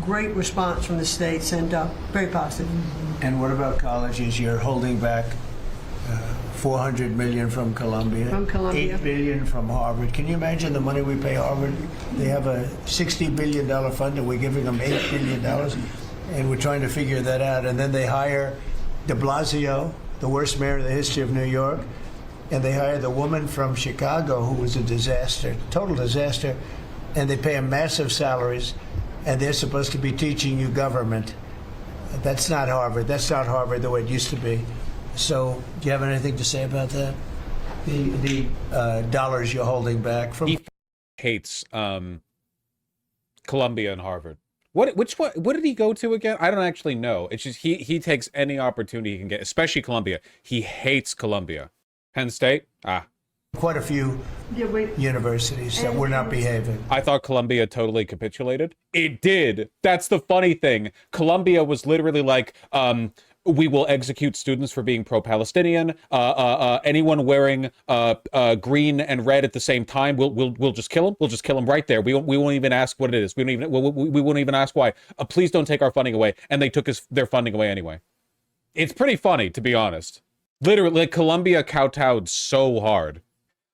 Great response from the states and very positive. And what about colleges? You're holding back 400 million from Colombia, 8 billion from Harvard. Can you imagine the money we pay Harvard? They have a $60 billion fund and we're giving them $8 billion, and we're trying to figure that out. And then they hire de Blasio, the worst mayor in the history of New York, and they hire the woman from Chicago who was a disaster, total disaster, and they pay them massive salaries, and they're supposed to be teaching you government. That's not Harvard. That's not Harvard the way it used to be. So, do you have anything to say about that? The dollars you're holding back from? He hates Colombia and Harvard. Which one? What did he go to again? I don't actually know. It's just he takes any opportunity he can get, especially Colombia. He hates Colombia. Penn State? Quite a few universities that were not behaving. I thought Colombia totally capitulated. It did. That's the funny thing. Colombia was literally like, we will execute students for being pro-Palestinian. Anyone wearing green and red at the same time, we'll just kill them. We'll just kill them right there. We won't even ask what it is. We won't even ask why. Please don't take our funding away. And they took their funding away anyway. It's pretty funny, to be honest. Literally, like, Colombia kowtowed so hard.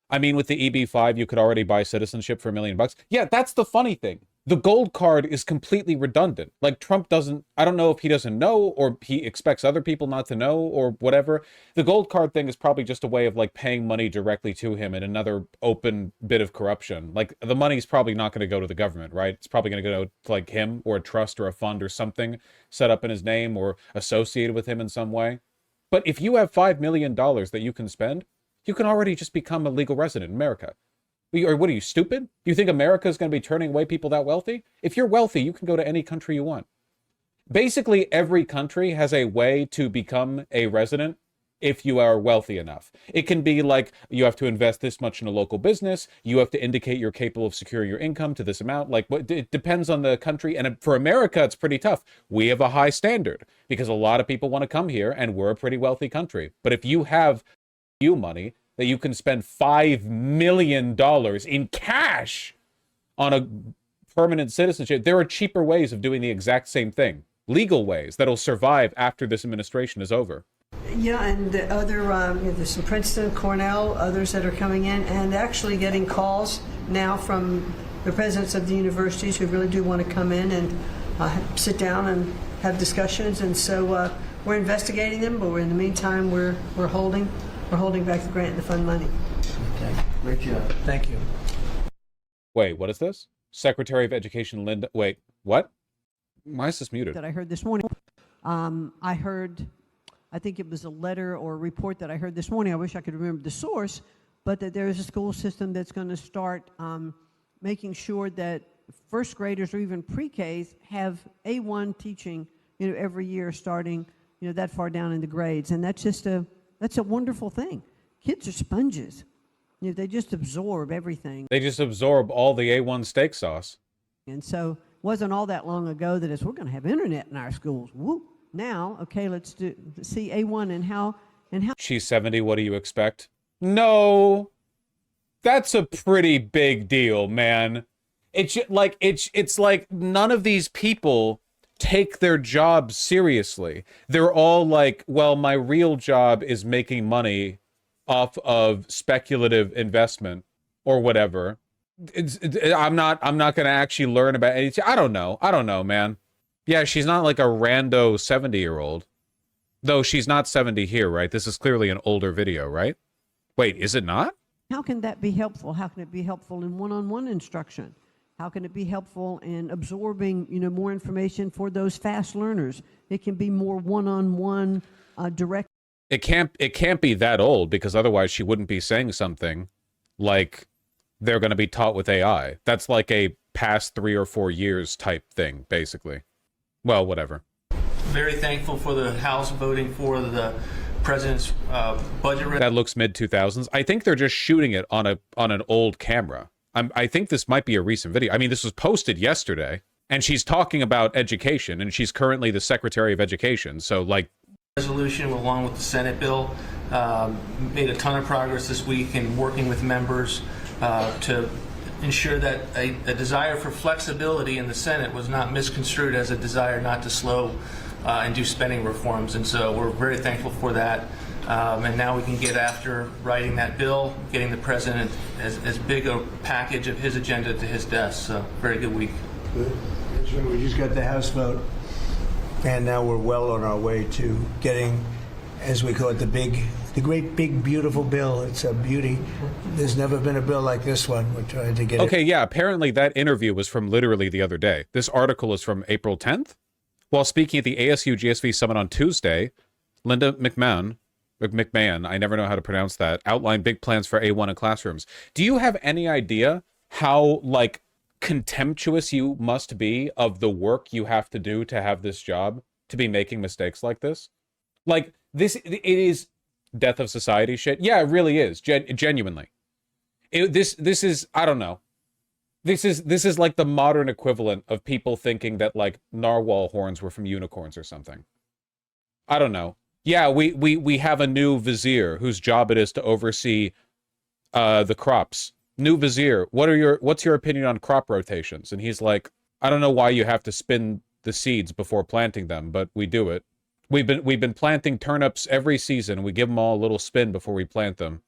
I mean, with the EB-5, you could already buy citizenship for $1 million. Yeah, that's the funny thing. The gold card is completely redundant. Like, Trump doesn't, I don't know if he doesn't know or he expects other people not to know or whatever. The gold card thing is probably just a way of, like, paying money directly to him in another open bit of corruption. Like, the money's probably not going to go to the government, right? It's probably going to go to, like, him or a trust or a fund or something set up in his name or associated with him in some way. But if you have $5 million that you can spend, you can already just become a legal resident in America. Or what are you, stupid? Do you think America is going to be turning away people that wealthy? If you're wealthy, you can go to any country you want. Basically, every country has a way to become a resident if you are wealthy enough. It can be like, you have to invest this much in a local business. You have to indicate you're capable of securing your income to this amount. Like, it depends on the country. And for America, it's pretty tough. We have a high standard because a lot of people want to come here and we're a pretty wealthy country. But if you have money that you can spend $5 million in cash on a permanent citizenship, there are cheaper ways of doing the exact same thing. Legal ways that'll survive after this administration is over. Yeah, and the other, there's some Princeton, Cornell, others that are coming in, and actually getting calls now from the presidents of the universities who really do want to come in and sit down and have discussions. And so we're investigating them, but in the meantime, we're holding back the grant and the fund money. Okay, great job. Thank you. Wait, what is this? Secretary of Education Linda. Wait, what? Why is this muted? That I heard this morning. I think it was a letter or a report that I heard this morning. I wish I could remember the source, but that there is a school system that's going to start making sure that first graders or even pre-Ks have A1 teaching, every year starting, that far down in the grades. And that's just that's a wonderful thing. Kids are sponges. They just absorb everything. They just absorb all the A1 steak sauce. And so it wasn't all that long ago that we're going to have internet in our schools. Woo! Now, okay, let's see A1 and how. She's 70. What do you expect? No, that's a pretty big deal, man. It's like none of these people take their jobs seriously. They're all like, well, my real job is making money off of speculative investment or whatever. I'm not going to actually learn about anything. I don't know, man. Yeah, she's not like a rando 70-year-old. Though she's not 70 here, right? This is clearly an older video, right? Wait, is it not? How can that be helpful? How can it be helpful in one-on-one instruction? How can it be helpful in absorbing, more information for those fast learners? It can be more one-on-one direct. It can't be that old, because otherwise she wouldn't be saying something like they're going to be taught with AI. That's like a past 3 or 4 years type thing, basically. Well, whatever. Very thankful for the House voting for the president's budget. That looks mid-2000s. I think they're just shooting it on an old camera. I think this might be a recent video. I mean, this was posted yesterday, and she's talking about education, and she's currently the Secretary of Education. So, like, resolution along with the Senate bill made a ton of progress this week in working with members to ensure that a desire for flexibility in the Senate was not misconstrued as a desire not to slow and do spending reforms. And so we're very thankful for that. And now we can get after writing that bill, getting the president as big a package of his agenda to his desk. So very good week. Good. That's right. We just got the House vote, and now we're well on our way to getting, as we call it, the great big beautiful bill. It's a beauty. There's never been a bill like this one. We're trying to get Okay, yeah, apparently that interview was from literally the other day. This article is from April 10th. While speaking at the ASU GSV Summit on Tuesday, Linda McMahon, I never know how to pronounce that, outlined big plans for A1 in classrooms. Do you have any idea how, like, contemptuous you must be of the work you have to do to have this job, to be making mistakes like this? Like, it is death of society shit. Yeah, it really is. Genuinely. This is, I don't know. This is like the modern equivalent of people thinking that, like, narwhal horns were from unicorns or something. I don't know. Yeah, we have a new vizier whose job it is to oversee the crops. New vizier, what's your opinion on crop rotations? And he's like, I don't know why you have to spin the seeds before planting them, but we do it. We've been planting turnips every season. We give them all a little spin before we plant them.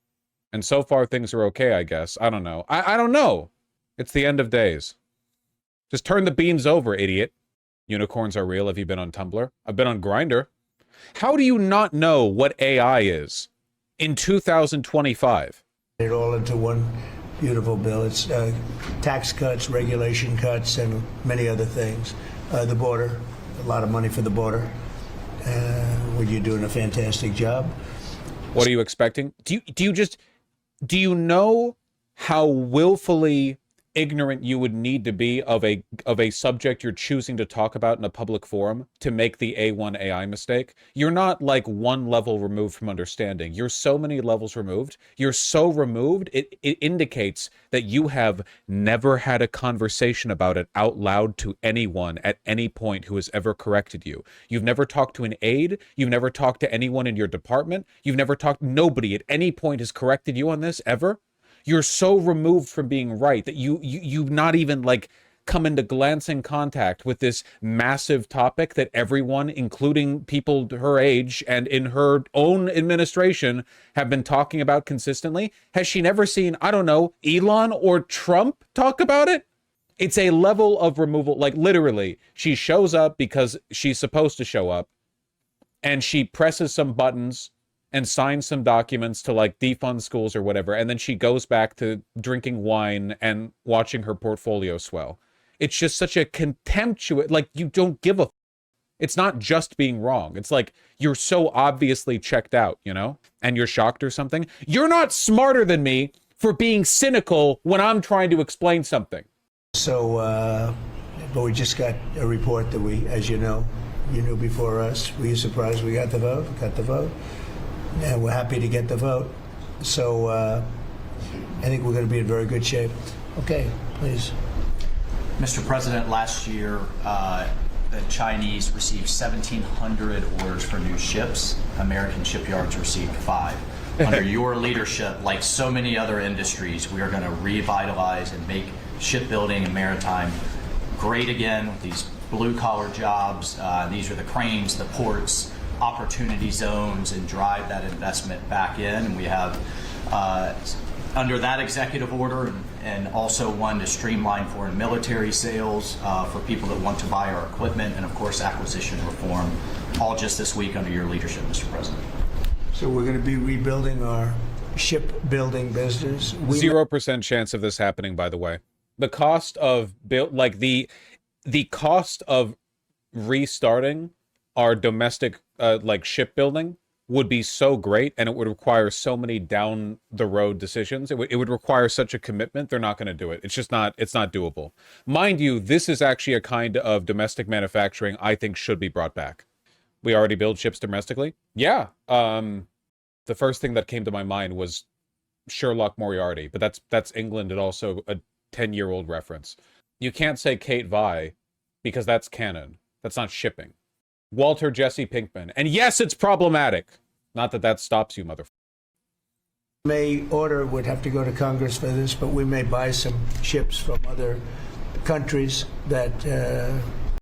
And so far things are okay, I guess. I don't know. I don't know. It's the end of days. Just turn the beans over, idiot. Unicorns are real. Have you been on Tumblr? I've been on Grindr. How do you not know what AI is in 2025? it all into one beautiful bill. It's tax cuts, regulation cuts, and many other things. The border, a lot of money for the border. Well, you're doing a fantastic job. What are you expecting? Do you know how willfully ignorant you would need to be of a subject you're choosing to talk about in a public forum to make the A1 AI mistake? You're not like one level removed from understanding. You're so many levels removed. You're so removed, it indicates that you have never had a conversation about it out loud to anyone at any point who has ever corrected you. You've never talked to an aide. You've never talked to anyone in your department. You've never talked, nobody at any point has corrected you on this ever. You're so removed from being right that you've not even like come into glancing contact with this massive topic that everyone, including people her age and in her own administration, have been talking about consistently. Has she never seen, I don't know, Elon or Trump talk about it? It's a level of removal. Like literally, she shows up because she's supposed to show up and she presses some buttons and signs some documents to like defund schools or whatever, and then she goes back to drinking wine and watching her portfolio swell. It's just such a contemptuous, like you don't give a it's not just being wrong. It's like you're so obviously checked out, you know, and you're shocked or something. You're not smarter than me for being cynical when I'm trying to explain something. So, but we just got a report that we, as you know, you knew before us. Were you surprised we got the vote? Got the vote. And we're happy to get the vote. So I think we're going to be in very good shape. Okay, please. Mr. President, last year the Chinese received 1,700 orders for new ships. American shipyards received 5. Under your leadership, like so many other industries, we are going to revitalize and make shipbuilding and maritime great again with these blue-collar jobs. These are the cranes, the ports, opportunity zones, and drive that investment back in. And we have under that executive order and also one to streamline foreign military sales for people that want to buy our equipment, and of course acquisition reform, all just this week under your leadership, Mr. President. So we're going to be rebuilding our shipbuilding business. 0% chance of this happening, by the way. The cost of the cost of restarting our domestic like shipbuilding would be so great, and it would require so many down the road decisions. It would require such a commitment. They're not going to do it. It's just not, it's not doable. Mind you, this is actually a kind of domestic manufacturing I think should be brought back. We already build ships domestically. Yeah. The first thing that came to my mind was Sherlock Moriarty, but that's England and also a 10-year-old reference. You can't say Kate Vi because that's canon. That's not shipping. Walter Jesse Pinkman. And yes, it's problematic. Not that that stops you, motherfucker. May order would have to go to Congress for this, but we may buy some ships from other countries that